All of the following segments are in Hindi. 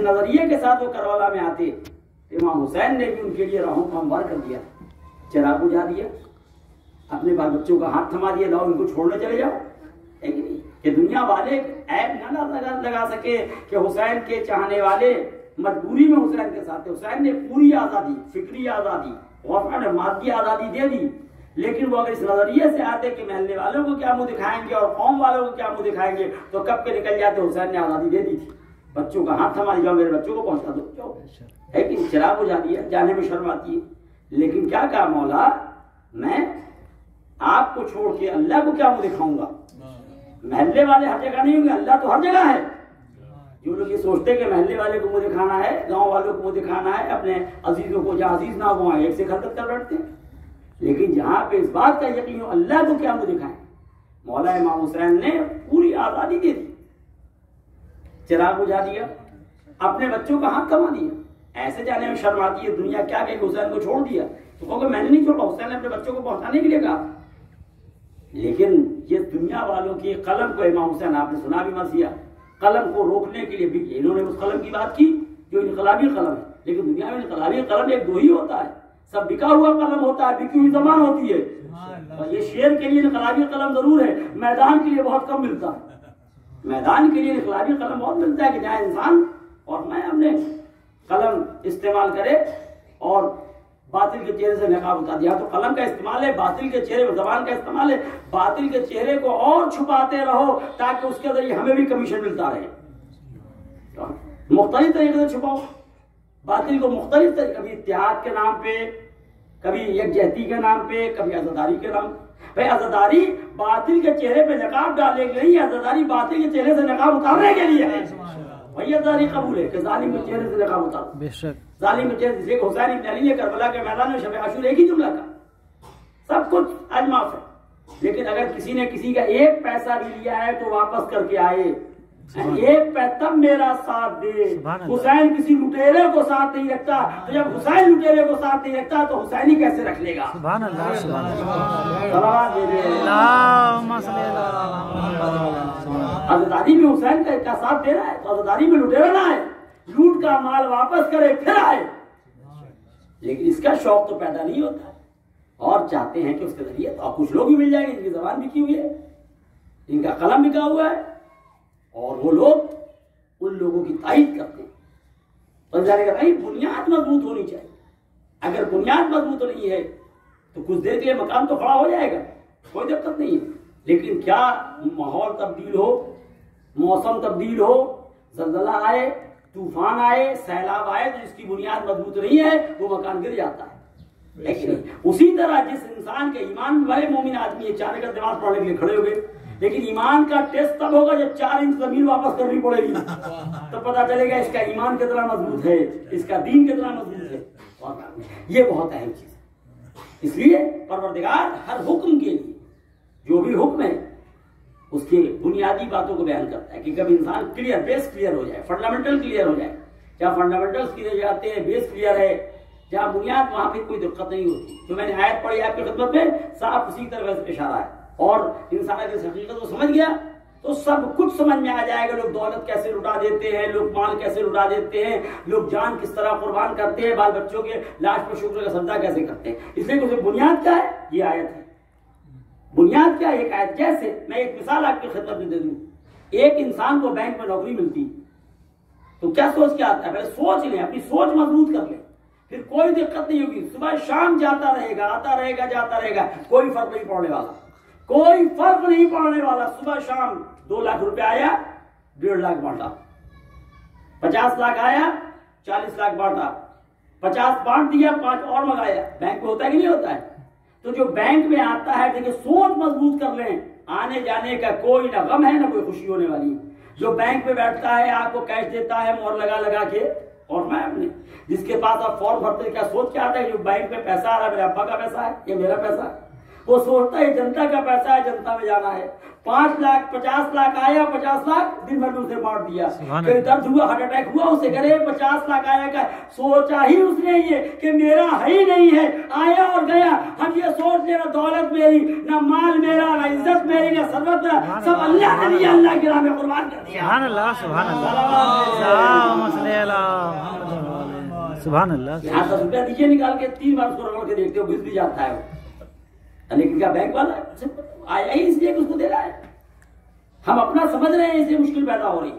नजरिए के साथ वो करबला में आते, इमाम हुसैन ने भी उनके लिए राहों को हमवार कर दिया, चिराग बुझा दिया, अपने बाल बच्चों का हाथ थमा दिया, लाओ इनको छोड़ने चले जाओ। है कि नहीं? कि दुनिया वाले ऐप ना लगा सके कि हुसैन के चाहने वाले मजबूरी में हुसैन के साथ थे। हुसैन ने पूरी आजादी, फिक्री आजादी और मादी आजादी दे दी, लेकिन वो अगर इस नजरिए से आते कि महल्ले वालों को क्या मुंह दिखाएंगे और कौम वालों को क्या मुंह दिखाएंगे, तो कब के निकल जाते। हुसैन ने आजादी दे दी थी, बच्चों का हाथ थमा जाओ, मेरे बच्चों को पहुंचा दो, जाओ। है कि चिराग बुझा दिया, जाने में शर्म आती है। लेकिन क्या कहा मौला, मैं आपको छोड़ के अल्लाह को क्या मुंह दिखाऊंगा। महल्ले वाले हर जगह नहीं होंगे, अल्लाह तो हर जगह है। जो लोग ये सोचते कि महल्ले वाले को मुंह दिखाना है, गांव वालों को मुंह दिखाना है, अपने अजीजों को जहां अजीज ना हो वहां एक से खलकत कर बैठते हैं। लेकिन जहां पे इस बात का यकीन हो अल्लाह को क्या मुंह दिखाएं, मौला इमाम हुसैन ने पूरी आजादी दे दी, चिराग बुझा दिया, अपने बच्चों का हाथ थमा दिया। ऐसे जाने में शर्म आती है, दुनिया क्या कहेगी हुसैन को छोड़ दिया, तो कहोगे मैंने नहीं छोड़ा, हुसैन ने अपने बच्चों को पहुंचाने के लिए कहा। लेकिन ये दुनिया वालों की कलम को, इमाम हुसैन आपने सुना भी मर्सिया, कलम को रोकने के लिए भी इन्होंने उस कलम की बात की जो इनकलाबी कलम है। लेकिन दुनिया में इनकलाबी कलम एक दो ही होता है, सब बिका हुआ कलम होता है, बिकी हुई जबान होती है। और ये शेर के लिए इनकलाबी कलम जरूर है, मैदान के लिए बहुत कम मिलता है। मैदान के लिए इनकलाबी कलम बहुत मिलता है कि जहाँ इंसान और मैं अपने कलम इस्तेमाल करे और बातिल के चेहरे से नकाब उतार दिया। तो कलम का इस्तेमाल है, बातिल के चेहरे, जबान का इस्तेमाल है, बातिल के चेहरे को और छुपाते रहो ताकि उसके जरिए हमें भी कमीशन मिलता रहे। तो मुख्तलिफ तरीके से छुपाओ बातिल को, मुख्तलिफ तरीके, कभी इत्तेहाद के नाम पे, कभी यकजहती के नाम पे, कभी आजादारी के नाम। भाई आजादारी बातिल के चेहरे पे नकाब डालने के लिए, आजादारी बातिल के चेहरे से नकाब उतारने के लिए है। वही आजादारी कबूल है कि जालिम के चेहरे से नकाब उतारो। बेशक जालिम के चेहरे से हुसैन इब्न अली ने करबला के मैदान में शब आशूर एक ही जुमला का, सब कुछ आज माफ है। लेकिन अगर किसी ने किसी का एक पैसा भी लिया है तो वापस करके आए, एक तब मेरा साथ दे। हुसैन किसी लुटेरे को साथ नहीं रखता, तो जब हुसैन लुटेरे को साथ नहीं रखता तो हुसैनी कैसे रख लेगा। सुभान अल्लाह, सुभान अल्लाह। आजादी में हुसैन का साथ दे रहा है तो आजादी में लुटेरा ना है, लूट का माल वापस करे फिर आए। लेकिन इसका शौक तो पैदा नहीं होता और चाहते हैं कि उसके जरिए तो कुछ लोग भी मिल जाएंगे जिनकी जबान बिकी हुई है, इनका कलम बिका हुआ है, और वो लोग उन लोगों की तारीफ करते हैं। तो जाने का भाई बुनियाद मजबूत होनी चाहिए। अगर बुनियाद मजबूत नहीं है तो कुछ देर के लिए मकान तो खड़ा हो जाएगा, कोई दिक्कत नहीं है। लेकिन क्या माहौल तब्दील हो, मौसम तब्दील हो, जल्जला आए, तूफान आए, सैलाब आए, तो जिसकी बुनियाद मजबूत नहीं है वो मकान गिर जाता है। उसी तरह जिस इंसान के ईमान वाले मोमिन आदमी है, चार का दिमाग पढ़ने के लिए खड़े हो गए, लेकिन ईमान का टेस्ट तब होगा जब 4 इंच जमीन वापस करनी पड़ेगी, तो पता चलेगा इसका ईमान कितना मजबूत है, इसका दीन कितना मजबूत है। और ये बहुत अहम चीज है। इसलिए परवरदिगार हर हुक्म के लिए जो भी हुक्म है उसके बुनियादी बातों को बयान करता है कि कभी इंसान क्लियर, बेस क्लियर हो जाए, फंडामेंटल क्लियर हो जाए। जहाँ फंडामेंटल्स क्लियर जाते हैं, बेस क्लियर है, जहाँ बुनियाद, वहां पर कोई दिक्कत नहीं होती। तो मैंने आयत पढ़ी आपकी खिदमत में, साफ उसी तरह इशारा है। और इंसान अगर इस हकीकत को समझ गया तो सब कुछ समझ में आ जाएगा। लोग दौलत कैसे लुटा देते हैं, लोग माल कैसे लुटा देते हैं, लोग जान किस तरह कुर्बान करते हैं, बाल बच्चों के लाश पर शुक्र का सजदा कैसे करते हैं। इसलिए उसे बुनियाद क्या है, ये आयत है। बुनियाद क्या है, एक आयत। जैसे मैं एक मिसाल आपकी खिदमत में दे दूं, एक इंसान को बैंक में नौकरी मिलती तो क्या सोच के आता है, पहले सोच लें, अपनी सोच मजबूत कर लें, फिर कोई दिक्कत नहीं होगी। सुबह शाम जाता रहेगा, आता रहेगा, जाता रहेगा, कोई फर्क नहीं पड़ने वाला, कोई फर्क नहीं पड़ने वाला। सुबह शाम 2 लाख रुपया आया, 1.5 लाख बांटा, 50 लाख आया, 40 लाख बांटा, 50 बांट दिया, 5 और मंगाया। बैंक में होता है कि नहीं होता है। तो जो बैंक में आता है, देखिए सोच मजबूत कर लें, आने जाने का कोई ना गम है ना कोई खुशी होने वाली। जो बैंक में बैठता है, आपको कैश देता है मोहर लगा लगा के, और मैं अपने जिसके पास आप फॉर्म भरते, क्या सोच के आता है जो बैंक में पैसा आ रहा है मेरे अब्बा का पैसा है, ये मेरा पैसा है। वो सोचता है जनता का पैसा है, जनता में जाना है। 5 लाख 50 लाख आया, 50 लाख दिन भर में उसे बांट दिया। कहीं दर्द हुआ, हार्ट अटैक हुआ, उसे करे 50 लाख आया का सोचा ही उसने ये कि मेरा है ही नहीं है, आया और गया। हम ये सोच ले, ना दौलत मेरी, ना माल मेरा, ना इज्जत मेरी, ना सर्वत मेरा, सब अल्लाह ने दिया, अल्लाह की राह में कुर्बान कर दिया। सुभान अल्लाह, सुभान अल्लाह। सुभान अल्लाह। यहाँ 10 रुपया दीजिए निकाल के, 3 बार उसको रगड़ के देखते हो, घुस भी जाता है वो। लेकिन क्या बैंक वाला आया ही इसलिए कि उसको दे रहा है। हम अपना समझ रहे हैं इसलिए मुश्किल पैदा हो रही।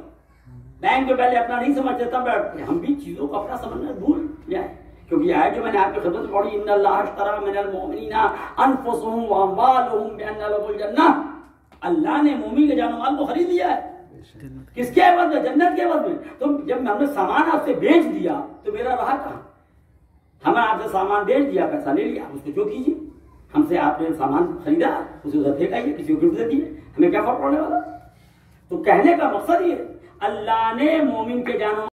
बैंक में पहले अपना नहीं समझते, तब हम भी चीजों को अपना समझना भूल जाए। क्योंकि आयत जो मैंने आपकी खिदमत में पढ़ी, इन्नल्लाह अश्तरा मिनल मुमिनीना अनफुसहुम व अम्वालहुम बिअन्ना लहुमुल जन्नह, अल्लाह ने मोमिन के जान माल को खरीद लिया है। किसके एवज में? जन्नत के एवज में। तो जब हमने सामान आपसे बेच दिया तो मेरा रहा कहां? हमने आपसे सामान बेच दिया, पैसा ले लिया, उसको जो कीजिए। हमसे आपने सामान खरीदा, उसे उधर फेंकाइए, किसी को गिफ्ट दे दिए, हमें क्या फर्क पड़ने वाला? तो कहने का मकसद ये, अल्लाह ने मोमिन के जान